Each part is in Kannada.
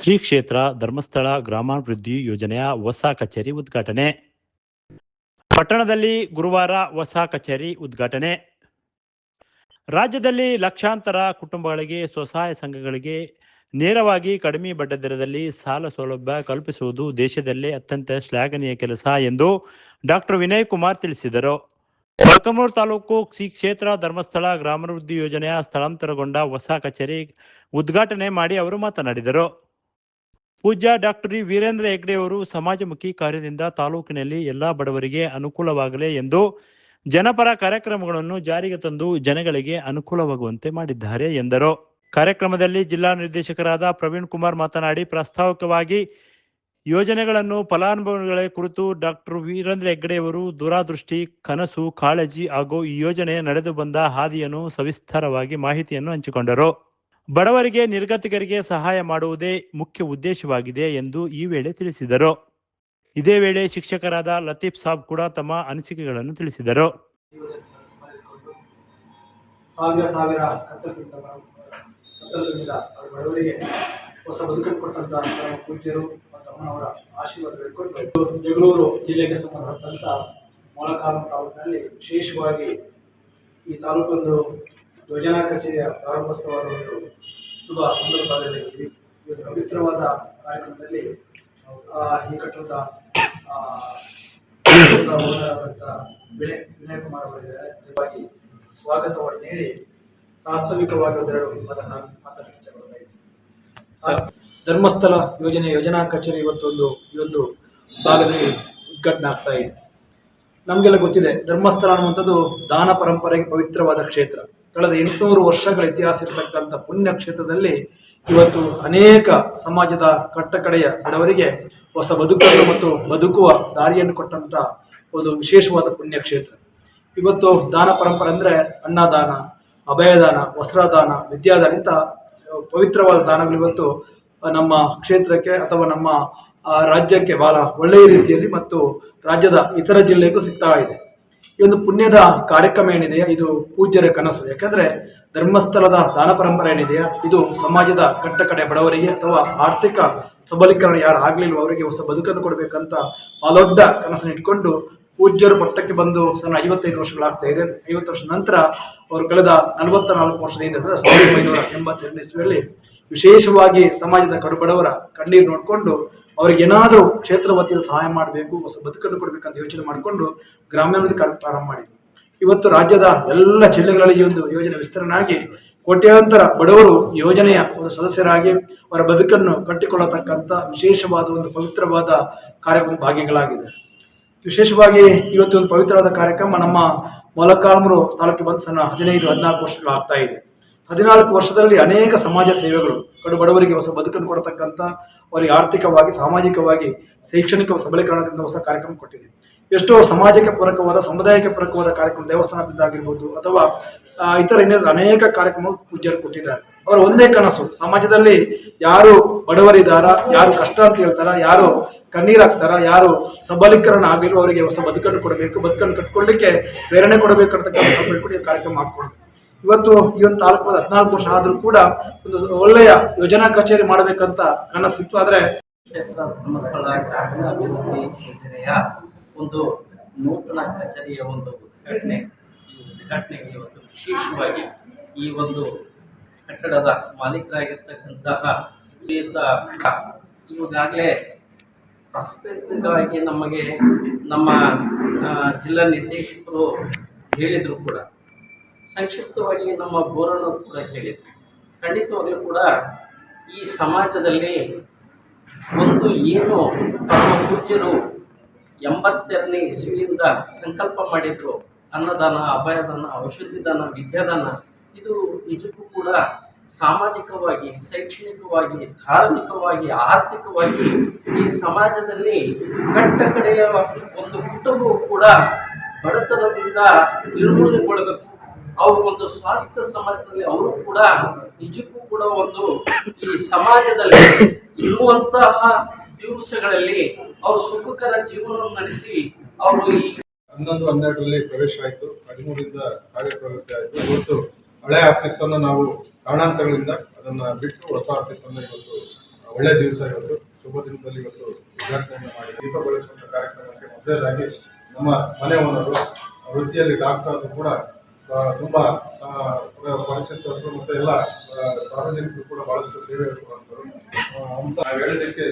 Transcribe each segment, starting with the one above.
ಶ್ರೀ ಕ್ಷೇತ್ರ ಧರ್ಮಸ್ಥಳ ಗ್ರಾಮಾಭಿವೃದ್ಧಿ ಯೋಜನೆಯ ಹೊಸ ಕಚೇರಿ ಉದ್ಘಾಟನೆ. ಪಟ್ಟಣದಲ್ಲಿ ಗುರುವಾರ ಹೊಸ ಕಚೇರಿ ಉದ್ಘಾಟನೆ. ರಾಜ್ಯದಲ್ಲಿ ಲಕ್ಷಾಂತರ ಕುಟುಂಬಗಳಿಗೆ ಸ್ವಸಹಾಯ ಸಂಘಗಳಿಗೆ ನೇರವಾಗಿ ಕಡಿಮೆ ಬಡ್ಡಿದರದಲ್ಲಿ ಸಾಲ ಸೌಲಭ್ಯ ಕಲ್ಪಿಸುವುದು ದೇಶದಲ್ಲೇ ಅತ್ಯಂತ ಶ್ಲಾಘನೀಯ ಕೆಲಸ ಎಂದು ಡಾಕ್ಟರ್ ವಿನಯ್ ಕುಮಾರ್ ತಿಳಿಸಿದರು. ಮೊಳಕಾಲ್ಮೂರು ತಾಲೂಕು ಶ್ರೀ ಕ್ಷೇತ್ರ ಧರ್ಮಸ್ಥಳ ಗ್ರಾಮಾಭಿವೃದ್ಧಿ ಯೋಜನೆಯ ಸ್ಥಳಾಂತರಗೊಂಡ ಹೊಸ ಕಚೇರಿ ಉದ್ಘಾಟನೆ ಮಾಡಿ ಅವರು ಮಾತನಾಡಿದರು. ಪೂಜ್ಯ ಡಾಕ್ಟರ್ ವೀರೇಂದ್ರ ಹೆಗ್ಗಡೆಯವರು ಸಮಾಜಮುಖಿ ಕಾರ್ಯದಿಂದ ತಾಲೂಕಿನಲ್ಲಿ ಎಲ್ಲ ಬಡವರಿಗೆ ಅನುಕೂಲವಾಗಲಿ ಎಂದು ಜನಪರ ಕಾರ್ಯಕ್ರಮಗಳನ್ನು ಜಾರಿಗೆ ತಂದು ಜನಗಳಿಗೆ ಅನುಕೂಲವಾಗುವಂತೆ ಮಾಡಿದ್ದಾರೆ ಎಂದರು. ಕಾರ್ಯಕ್ರಮದಲ್ಲಿ ಜಿಲ್ಲಾ ನಿರ್ದೇಶಕರಾದ ಪ್ರವೀಣ್ ಕುಮಾರ್ ಮಾತನಾಡಿ, ಪ್ರಾಸ್ತಾವಿಕವಾಗಿ ಯೋಜನೆಗಳನ್ನು ಫಲಾನುಭವಿಗಳ ಕುರಿತು ಡಾಕ್ಟರ್ ವೀರೇಂದ್ರ ಹೆಗ್ಗಡೆಯವರು ದೂರದೃಷ್ಟಿ, ಕನಸು, ಕಾಳಜಿ ಹಾಗೂ ಈ ಯೋಜನೆ ನಡೆದು ಬಂದ ಹಾದಿಯನ್ನು ಸವಿಸ್ತಾರವಾಗಿ ಮಾಹಿತಿಯನ್ನು ಹಂಚಿಕೊಂಡರು. ಬಡವರಿಗೆ, ನಿರ್ಗತಿಕರಿಗೆ ಸಹಾಯ ಮಾಡುವುದೇ ಮುಖ್ಯ ಉದ್ದೇಶವಾಗಿದೆ ಎಂದು ಈ ವೇಳೆ ತಿಳಿಸಿದರು. ಇದೇ ವೇಳೆ ಶಿಕ್ಷಕರಾದ ಲತೀಫ್ ಸಾಬ್ ಕೂಡ ತಮ್ಮ ಅನಿಸಿಕೆಗಳನ್ನು ತಿಳಿಸಿದರು. ಸಾವಿರ ಬಡವರಿಗೆ ಹೊಸ ಬದುಕನ್ನು ಕೊಟ್ಟಂತ ಪೂಜ್ಯರು ಮತ್ತು ಅಮ್ಮನವರ ಆಶೀರ್ವಾದ ಬೇಡಿಕೊಂಡು ಜಗಳೂರು ಜಿಲ್ಲೆಗೆ ಸಂಬಂಧಪಟ್ಟಂತ ಮೊಳಕಾಲ್ಮೂರು ತಾಲೂಕಿನಲ್ಲಿ ವಿಶೇಷವಾಗಿ ಈ ತಾಲೂಕೊಂದು ಯೋಜನಾ ಕಚೇರಿಯ ಪ್ರಾರಂಭೋತ್ಸವದ ಒಂದು ಶುಭ ಸಂದರ್ಭದಲ್ಲಿದ್ದೀವಿ. ಈ ಒಂದು ಪವಿತ್ರವಾದ ಕಾರ್ಯಕ್ರಮದಲ್ಲಿ ಈ ಕಟ್ಟಡದ ಓನರಾದಂಥ ವಿನಯ್ ಕುಮಾರ್ ಅವರಿದ್ದಾರೆ. ನಿಜವಾಗಿ ಸ್ವಾಗತವನ್ನು ನೀಡಿ ಪ್ರಾಸ್ತಾವಿಕವಾಗಿ ಒಂದೆರಡು ಅದನ್ನು ಮಾತಾಡಲಿಕ್ಕೆ ಇಷ್ಟಪಡ್ತಾ ಇದ್ದೀನಿ. ಧರ್ಮಸ್ಥಳ ಯೋಜನಾ ಕಚೇರಿ ಈ ಒಂದು ಭಾಗದಲ್ಲಿ ಉದ್ಘಾಟನೆ ಆಗ್ತಾ ಇದೆ. ನಮಗೆಲ್ಲ ಗೊತ್ತಿದೆ, ಧರ್ಮಸ್ಥಳ ಅನ್ನುವಂಥದ್ದು ದಾನ ಪರಂಪರೆಗೆ ಪವಿತ್ರವಾದ ಕ್ಷೇತ್ರ. ಕಳೆದ 800 ವರ್ಷಗಳ ಇತಿಹಾಸ ಇರತಕ್ಕಂಥ ಪುಣ್ಯ ಕ್ಷೇತ್ರದಲ್ಲಿ ಇವತ್ತು ಅನೇಕ ಸಮಾಜದ ಕಟ್ಟಕಡೆಯ ಬಡವರಿಗೆ ಹೊಸ ಬದುಕನ್ನು ಮತ್ತು ಬದುಕುವ ದಾರಿಯನ್ನು ಕೊಟ್ಟಂಥ ಒಂದು ವಿಶೇಷವಾದ ಪುಣ್ಯ ಕ್ಷೇತ್ರ. ಇವತ್ತು ದಾನ ಪರಂಪರೆ ಅಂದರೆ ಅನ್ನದಾನ, ಅಭಯದಾನ, ವಸ್ತ್ರದಾನ, ವಿದ್ಯಾದಾನ ಇಂಥ ಪವಿತ್ರವಾದ ದಾನಗಳು ಇವತ್ತು ನಮ್ಮ ಕ್ಷೇತ್ರಕ್ಕೆ ಅಥವಾ ನಮ್ಮ ರಾಜ್ಯಕ್ಕೆ ಬಹಳ ಒಳ್ಳೆಯ ರೀತಿಯಲ್ಲಿ ಮತ್ತು ರಾಜ್ಯದ ಇತರ ಜಿಲ್ಲೆಗೂ ಸಿಗ್ತಾ ಇದೆ. ಈ ಒಂದು ಪುಣ್ಯದ ಕಾರ್ಯಕ್ರಮ ಏನಿದೆಯಾ ಇದು ಪೂಜ್ಯರ ಕನಸು. ಯಾಕಂದರೆ ಧರ್ಮಸ್ಥಳದ ದಾನ ಪರಂಪರೆ ಏನಿದೆಯಾ ಇದು ಸಮಾಜದ ಕಟ್ಟಕಡೆ ಬಡವರಿಗೆ ಅಥವಾ ಆರ್ಥಿಕ ಸಬಲೀಕರಣ ಯಾರು ಆಗಲಿಲ್ಲ ಅವರಿಗೆ ಹೊಸ ಬದುಕನ್ನು ಕೊಡಬೇಕಂತ ಬಹಳ ದೊಡ್ಡ ಕನಸನ್ನು ಇಟ್ಕೊಂಡು ಪೂಜ್ಯರು ಪಟ್ಟಕ್ಕೆ ಬಂದು 55 ವರ್ಷಗಳಾಗ್ತಾ ಇದೆ. 50 ವರ್ಷದ ನಂತರ ಅವರು ಕಳೆದ 44 ವರ್ಷದಿಂದ 1982 ಇಸ್ವಿಯಲ್ಲಿ ವಿಶೇಷವಾಗಿ ಸಮಾಜದ ಕಡುಬಡವರ ಕಣ್ಣೀರು ನೋಡಿಕೊಂಡು ಅವ್ರಿಗೆ ಏನಾದರೂ ಕ್ಷೇತ್ರ ವತಿಯಲ್ಲಿ ಸಹಾಯ ಮಾಡಬೇಕು, ಹೊಸ ಬದುಕನ್ನು ಕೊಡಬೇಕಂತ ಯೋಚನೆ ಮಾಡಿಕೊಂಡು ಗ್ರಾಮೀಣಾಭಿವೃದ್ಧಿ ಕಾರ್ಯ ಪ್ರಾರಂಭ ಮಾಡಿದ್ರು. ಇವತ್ತು ರಾಜ್ಯದ ಎಲ್ಲ ಜಿಲ್ಲೆಗಳಲ್ಲಿ ಈ ಒಂದು ಯೋಜನೆ ವಿಸ್ತರಣೆ ಆಗಿ ಕೋಟ್ಯಾಂತರ ಬಡವರು ಯೋಜನೆಯ ಒಂದು ಸದಸ್ಯರಾಗಿ ಅವರ ಬದುಕನ್ನು ಕಟ್ಟಿಕೊಳ್ಳತಕ್ಕಂಥ ವಿಶೇಷವಾದ ಒಂದು ಪವಿತ್ರವಾದ ಕಾರ್ಯಕ್ರಮ ಭಾಗಿಗಳಾಗಿದೆ. ವಿಶೇಷವಾಗಿ ಇವತ್ತು ಒಂದು ಪವಿತ್ರವಾದ ಕಾರ್ಯಕ್ರಮ ನಮ್ಮ ಮೊಳಕಾಲ್ಮೂರು ತಾಲೂಕಿಗೆ ಬಂದು 15-14 ವರ್ಷಗಳಾಗ್ತಾ ಇದೆ. 14 ವರ್ಷದಲ್ಲಿ ಅನೇಕ ಸಮಾಜ ಸೇವೆಗಳು ಕಡು ಬಡವರಿಗೆ ಹೊಸ ಬದುಕನ್ನು ಕೊಡತಕ್ಕಂಥ ಅವರಿಗೆ ಆರ್ಥಿಕವಾಗಿ, ಸಾಮಾಜಿಕವಾಗಿ, ಶೈಕ್ಷಣಿಕ ಸಬಲೀಕರಣದಿಂದ ಹೊಸ ಕಾರ್ಯಕ್ರಮ ಕೊಟ್ಟಿದೆ. ಎಷ್ಟೋ ಸಮಾಜಕ್ಕೆ ಪೂರಕವಾದ, ಸಮುದಾಯಕ್ಕೆ ಪೂರಕವಾದ ಕಾರ್ಯಕ್ರಮ ದೇವಸ್ಥಾನದಿಂದ ಆಗಿರ್ಬೋದು ಅಥವಾ ಇತರ ಅನೇಕ ಕಾರ್ಯಕ್ರಮಗಳು ಪೂಜ್ಯರು ಕೊಟ್ಟಿದ್ದಾರೆ. ಅವರ ಒಂದೇ ಕನಸು, ಸಮಾಜದಲ್ಲಿ ಯಾರು ಬಡವರಿದ್ದಾರ, ಯಾರು ಕಷ್ಟ ಅಂತ ಹೇಳ್ತಾರ, ಯಾರು ಕಣ್ಣೀರಾಗ್ತಾರ, ಯಾರು ಸಬಲೀಕರಣ ಆಗಲಿಲ್ಲ ಅವರಿಗೆ ಹೊಸ ಬದುಕನ್ನು ಕೊಡಬೇಕು, ಬದುಕನ್ನು ಕಟ್ಕೊಳ್ಳಿಕ್ಕೆ ಪ್ರೇರಣೆ ಕೊಡಬೇಕಂತಕ್ಕಂಥ ಕಾರ್ಯಕ್ರಮ ಹಾಕೊಂಡು ಇವತ್ತು ಈ ಒಂದು ತಾಲೂಕು 14 ವರ್ಷ ಆದರೂ ಕೂಡ ಒಂದು ಒಳ್ಳೆಯ ಯೋಜನಾ ಕಚೇರಿ ಮಾಡಬೇಕಂತ ಕನಸಿತ್ತು. ಆದರೆ ಧರ್ಮಸ್ಥಳ ಗ್ರಾಮೀಣಾಭಿವೃದ್ಧಿ ಯೋಜನೆಯ ಒಂದು ನೂತನ ಕಚೇರಿಯ ಒಂದು ಉದ್ಘಾಟನೆಗೆ ಇವತ್ತು ವಿಶೇಷವಾಗಿ ಈ ಒಂದು ಕಟ್ಟಡದ ಮಾಲೀಕರಾಗಿರ್ತಕ್ಕಂತಹ ಶ್ರೀಯುತ ಈಗಾಗಲೇ ಪ್ರಾಸ್ತಾವಿಕವಾಗಿ ನಮಗೆ ನಮ್ಮ ಜಿಲ್ಲಾ ನಿರ್ದೇಶಕರು ಹೇಳಿದರು ಕೂಡ, ಸಂಕ್ಷಿಪ್ತವಾಗಿ ನಮ್ಮ ಬೋರಣ್ಣವರು ಕೂಡ ಹೇಳಿದರು. ಖಂಡಿತವಾಗಲೂ ಕೂಡ ಈ ಸಮಾಜದಲ್ಲಿ ಒಂದು ಏನು ನಮ್ಮ ಪೂಜ್ಯರು 82ನೇ ಇಸ್ವಿಯಿಂದ ಸಂಕಲ್ಪ ಮಾಡಿದ್ರು, ಅನ್ನದಾನ, ಅಭಯದಾನ, ಔಷಧಿ ದಾನ, ವಿದ್ಯಾದಾನ, ಇದು ನಿಜಕ್ಕೂ ಕೂಡ ಸಾಮಾಜಿಕವಾಗಿ, ಶೈಕ್ಷಣಿಕವಾಗಿ, ಧಾರ್ಮಿಕವಾಗಿ, ಆರ್ಥಿಕವಾಗಿ ಈ ಸಮಾಜದಲ್ಲಿ ಕಟ್ಟಕಡೆಯ ಒಂದು ಕುಟುಂಬವು ಕೂಡ ಬಡತನದಿಂದ ನಿರ್ಮೂಲನೆಗೊಳ್ಳಬೇಕು. ಅವರು ಒಂದು ಸ್ವಾಸ್ಥ್ಯ ಸಮಾಜದಲ್ಲಿ ಅವರು ಕೂಡ ನಿಜಕ್ಕೂ ಕೂಡ ಒಂದು ಈ ಸಮಾಜದಲ್ಲಿ ಇರುವಂತಹ ದಿವಸಗಳಲ್ಲಿ ಅವರು ಸುಖಕರ ಜೀವನವನ್ನು ನಡೆಸಿ ಅವರು ಈ 11-12ರಲ್ಲಿ ಪ್ರವೇಶ ಆಯಿತು. 13ರಿಂದ ಕಾರ್ಯಪ್ರವೃತ್ತಿ ಆಯಿತು. ಇವತ್ತು ಹಳೆ ಆಫೀಸನ್ನು ನಾವು ಕಾರಣಾಂತರಗಳಿಂದ ಅದನ್ನು ಬಿಟ್ಟು ಹೊಸ ಆಫೀಸನ್ನು ಇವತ್ತು ಒಳ್ಳೆ ದಿವಸ ಇವತ್ತು. ಶುಭ ದಿನದಲ್ಲಿ ಇವತ್ತು ಉದ್ಘಾಟನೆ ಮಾಡಿ ದೀಪ ಬೆಳೆಸುವಂಥ ಕಾರ್ಯಕ್ರಮಕ್ಕೆ ಮೊದಲನೇದಾಗಿ ನಮ್ಮ ಮನೆ ಓನರು ವೃತ್ತಿಯಲ್ಲಿ ಡಾಕ್ಟರ್ ಅದು ಕೂಡ ತುಂಬ ಪರಿಚಿತರು ಮತ್ತು ಎಲ್ಲ ಸಾರ್ವಜನಿಕರು ಕೂಡ ಬಹಳಷ್ಟು ಸೇವೆ ಕೊಡುವಂಥವ್ರು ಅಂತ ಹೇಳೋದಕ್ಕೆ.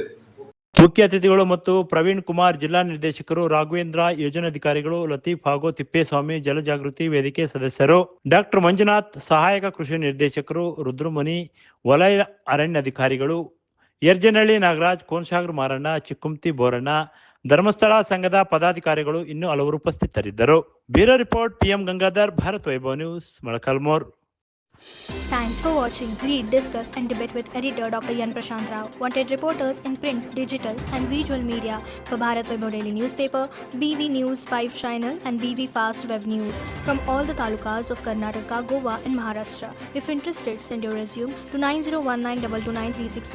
ಮುಖ್ಯ ಅತಿಥಿಗಳು ಮತ್ತು ಪ್ರವೀಣ್ ಕುಮಾರ್ ಜಿಲ್ಲಾ ನಿರ್ದೇಶಕರು, ರಾಘವೇಂದ್ರ ಯೋಜನಾಧಿಕಾರಿಗಳು, ಲತೀಫ್ ಹಾಗೂ ತಿಪ್ಪೇಸ್ವಾಮಿ ಜಲಜಾಗೃತಿ ವೇದಿಕೆ ಸದಸ್ಯರು, ಡಾಕ್ಟರ್ ಮಂಜುನಾಥ್ ಸಹಾಯಕ ಕೃಷಿ ನಿರ್ದೇಶಕರು, ರುದ್ರಮುನಿ ವಲಯ ಅರಣ್ಯಾಧಿಕಾರಿಗಳು, ಯರ್ಜನಹಳ್ಳಿ ನಾಗರಾಜ್, ಕೋನಸಾಗರ ಮಾರಣ್ಣ, ಚಿಕ್ಕುಂತಿ ಬೋರಣ್ಣ, ಧರ್ಮಸ್ಥಳ ಸಂಘದ ಪದಾಧಿಕಾರಿಗಳು ಇನ್ನೂ ಹಲವರು ಉಪಸ್ಥಿತರಿದ್ದರು. Bureau report PM Gangadhar, Bharat Vaibhav news, Molakalmuru. Thanks for watching. Read, discuss and debate with editor Dr. Yan Prashant Rao. Wanted reporters in print, digital and visual media for Bharat Vaibhav Daily Newspaper, BV News 5 Channel and BV Fast Web News from all the talukas of Karnataka, Goa and Maharashtra. If interested, send your resume to 9019229369.